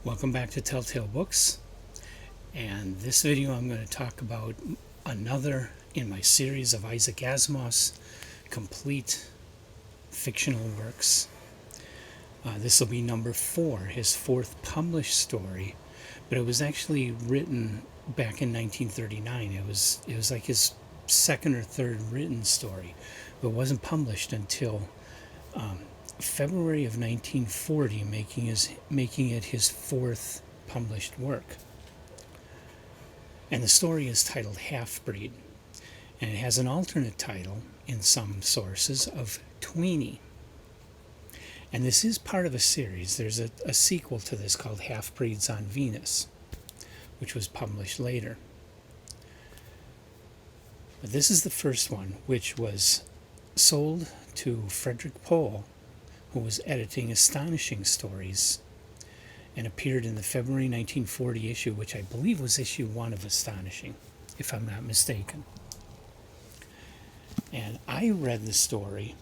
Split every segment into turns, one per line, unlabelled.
Welcome back to Telltale Books, and this video I'm going to talk about another in my series of Isaac Asimov's complete fictional works. This will be number 4, his 4th published story, but it was actually written back in 1939. It was like his second or third written story, but it wasn't published until February of 1940, making it his 4th published work. And the story is titled Half-Breed, and it has an alternate title in some sources of Tweenie. And this is part of a series. There's a sequel to this called Half-Breeds on Venus, which was published later. But this is the first one, which was sold to Frederick Pohl, who was editing Astonishing Stories, and appeared in the February 1940 issue, which I believe was issue 1 of Astonishing, if I'm not mistaken. And I read the story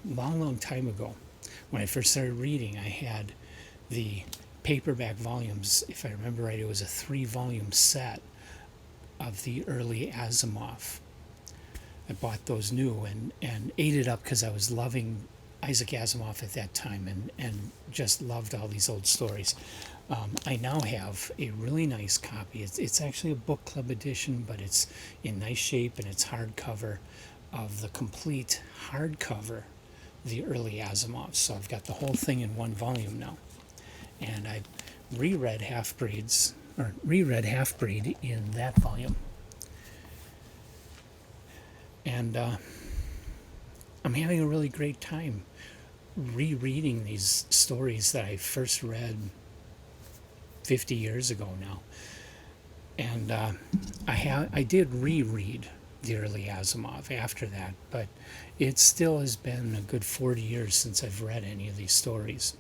long time ago. When I first started reading, I had the paperback volumes. If I remember right, it was a 3-volume set of the early Asimov. I bought those new and ate it up because I was loving Isaac Asimov at that time and just loved all these old stories. I now have a really nice copy. It's actually a book club edition, but it's in nice shape, and it's hardcover of the complete hardcover, the early Asimov. So I've got the whole thing in one volume now. And I reread Half-Breed in that volume. And I'm having a really great time rereading these stories that I first read 50 years ago now. And I did reread the early Asimov after that, but it still has been a good 40 years since I've read any of these stories.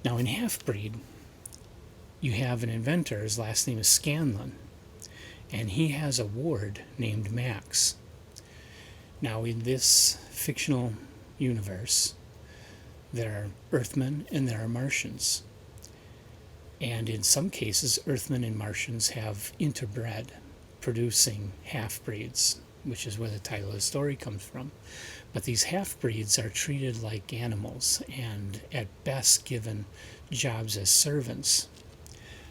Now in Half-Breed, you have an inventor. His last name is Scanlon, and he has a ward named Max. Now, in this fictional universe, there are Earthmen and there are Martians. And in some cases, Earthmen and Martians have interbred, producing half-breeds, which is where the title of the story comes from. But these half-breeds are treated like animals and at best given jobs as servants.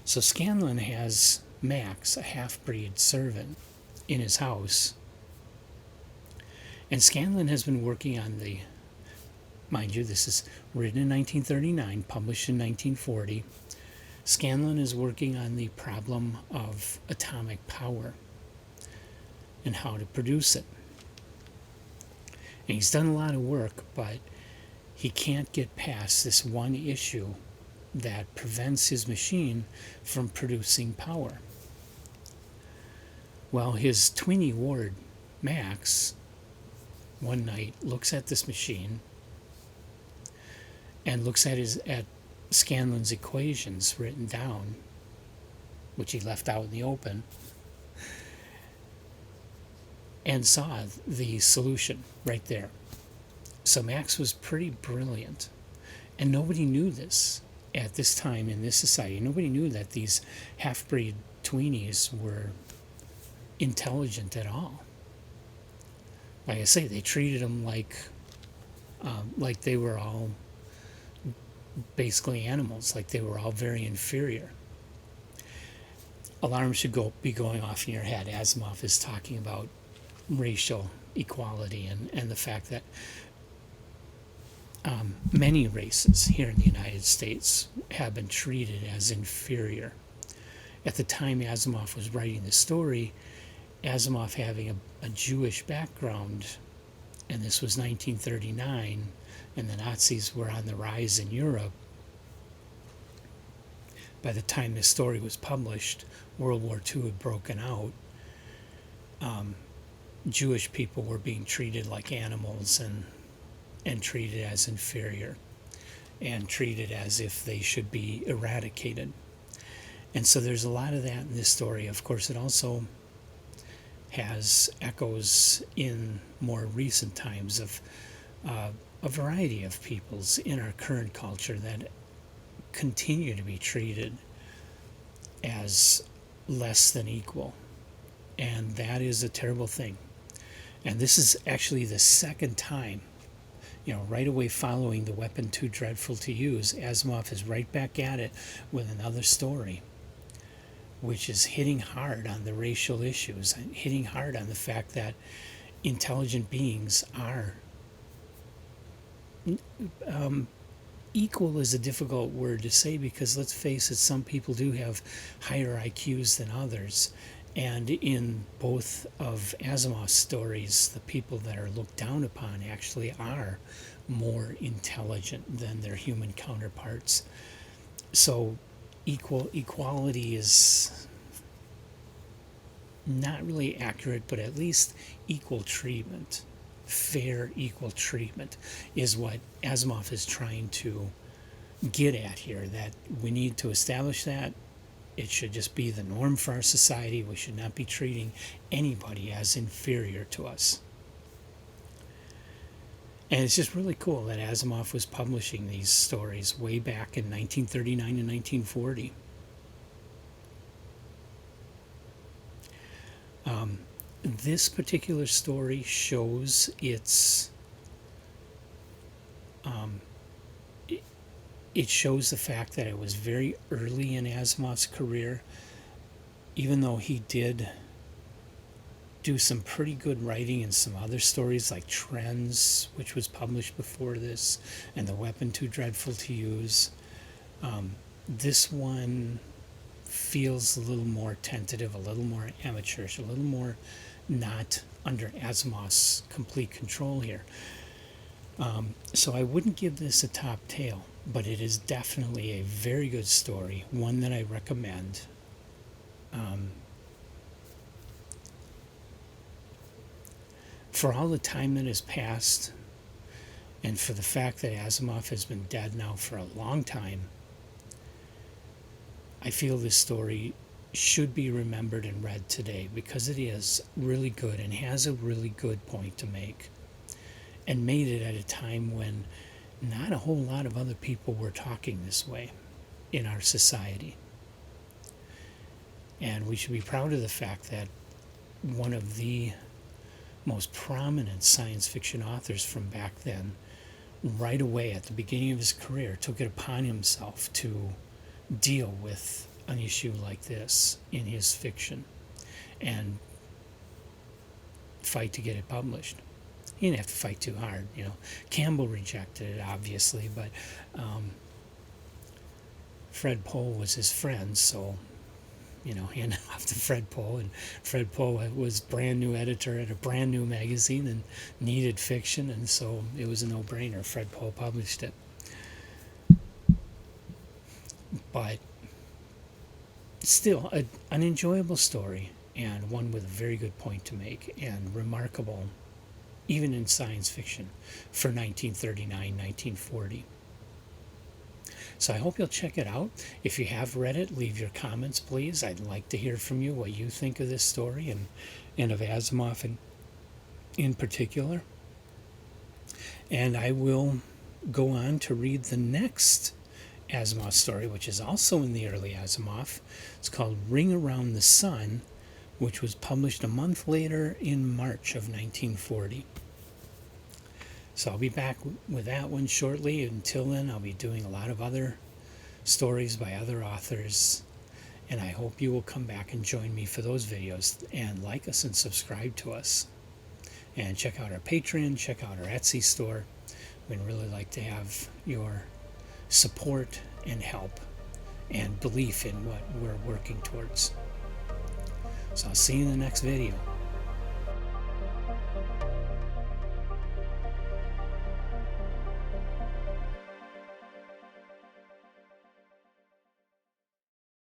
So Scanlon has Max, a half-breed servant, in his house. And Scanlon has been working on mind you, this is written in 1939, published in 1940. Scanlon is working on the problem of atomic power and how to produce it. And he's done a lot of work, but he can't get past this one issue that prevents his machine from producing power. Well, his tweeny ward, Max, one night looks at this machine and looks at Scanlon's equations written down, which he left out in the open, and saw the solution right there. So Max was pretty brilliant, and nobody knew this at this time in this society. Nobody knew that these half-breed tweenies were intelligent at all. Like I say, they treated them like they were all basically animals, like they were all very inferior. Alarms should be going off in your head. Asimov is talking about racial equality and the fact that many races here in the United States have been treated as inferior. At the time Asimov was writing the story, Asimov having a Jewish background, and this was 1939, and the Nazis were on the rise in Europe. By the time this story was published, World War II had broken out. Jewish people were being treated like animals and treated as inferior and treated as if they should be eradicated. And so there's a lot of that in this story. Of course, it also has echoes in more recent times of a variety of peoples in our current culture that continue to be treated as less than equal. And that is a terrible thing. And this is actually the second time, right away following The Weapon Too Dreadful to Use, Asimov is right back at it with another story, which is hitting hard on the racial issues, and hitting hard on the fact that intelligent beings are equal is a difficult word to say, because let's face it, some people do have higher IQs than others. And in both of Asimov's stories, the people that are looked down upon actually are more intelligent than their human counterparts. So equality is not really accurate, but at least equal treatment, fair equal treatment, is what Asimov is trying to get at here. That we need to establish that. It should just be the norm for our society. We should not be treating anybody as inferior to us. And it's just really cool that Asimov was publishing these stories way back in 1939 and 1940. This particular story shows it shows the fact that it was very early in Asimov's career, even though he did do some pretty good writing in some other stories like Trends, which was published before this, and The Weapon Too Dreadful to Use. This one feels a little more tentative, a little more amateurish, a little more not under Asimov's complete control here. So I wouldn't give this a top tail, but it is definitely a very good story, one that I recommend. For all the time that has passed, and for the fact that Asimov has been dead now for a long time, I feel this story should be remembered and read today, because it is really good and has a really good point to make, and made it at a time when not a whole lot of other people were talking this way in our society. And we should be proud of the fact that one of the most prominent science fiction authors from back then, right away at the beginning of his career, took it upon himself to deal with an issue like this in his fiction and fight to get it published. He didn't have to fight too hard, Campbell rejected it, obviously, but Fred Pohl was his friend, so handed off to Fred Pohl, and Fred Pohl was brand new editor at a brand new magazine and needed fiction, and so it was a no-brainer. Fred Pohl published it. But still, an enjoyable story, and one with a very good point to make, and remarkable, even in science fiction, for 1939, 1940. So I hope you'll check it out. If you have read it, leave your comments, please. I'd like to hear from you what you think of this story and of Asimov in particular. And I will go on to read the next Asimov story, which is also in the early Asimov. It's called Ring Around the Sun, which was published a month later in March of 1940. So I'll be back with that one shortly. Until then, I'll be doing a lot of other stories by other authors, and I hope you will come back and join me for those videos, and like us and subscribe to us, and check out our Patreon, check out our Etsy store. We'd really like to have your support and help and belief in what we're working towards. So I'll see you in the next video.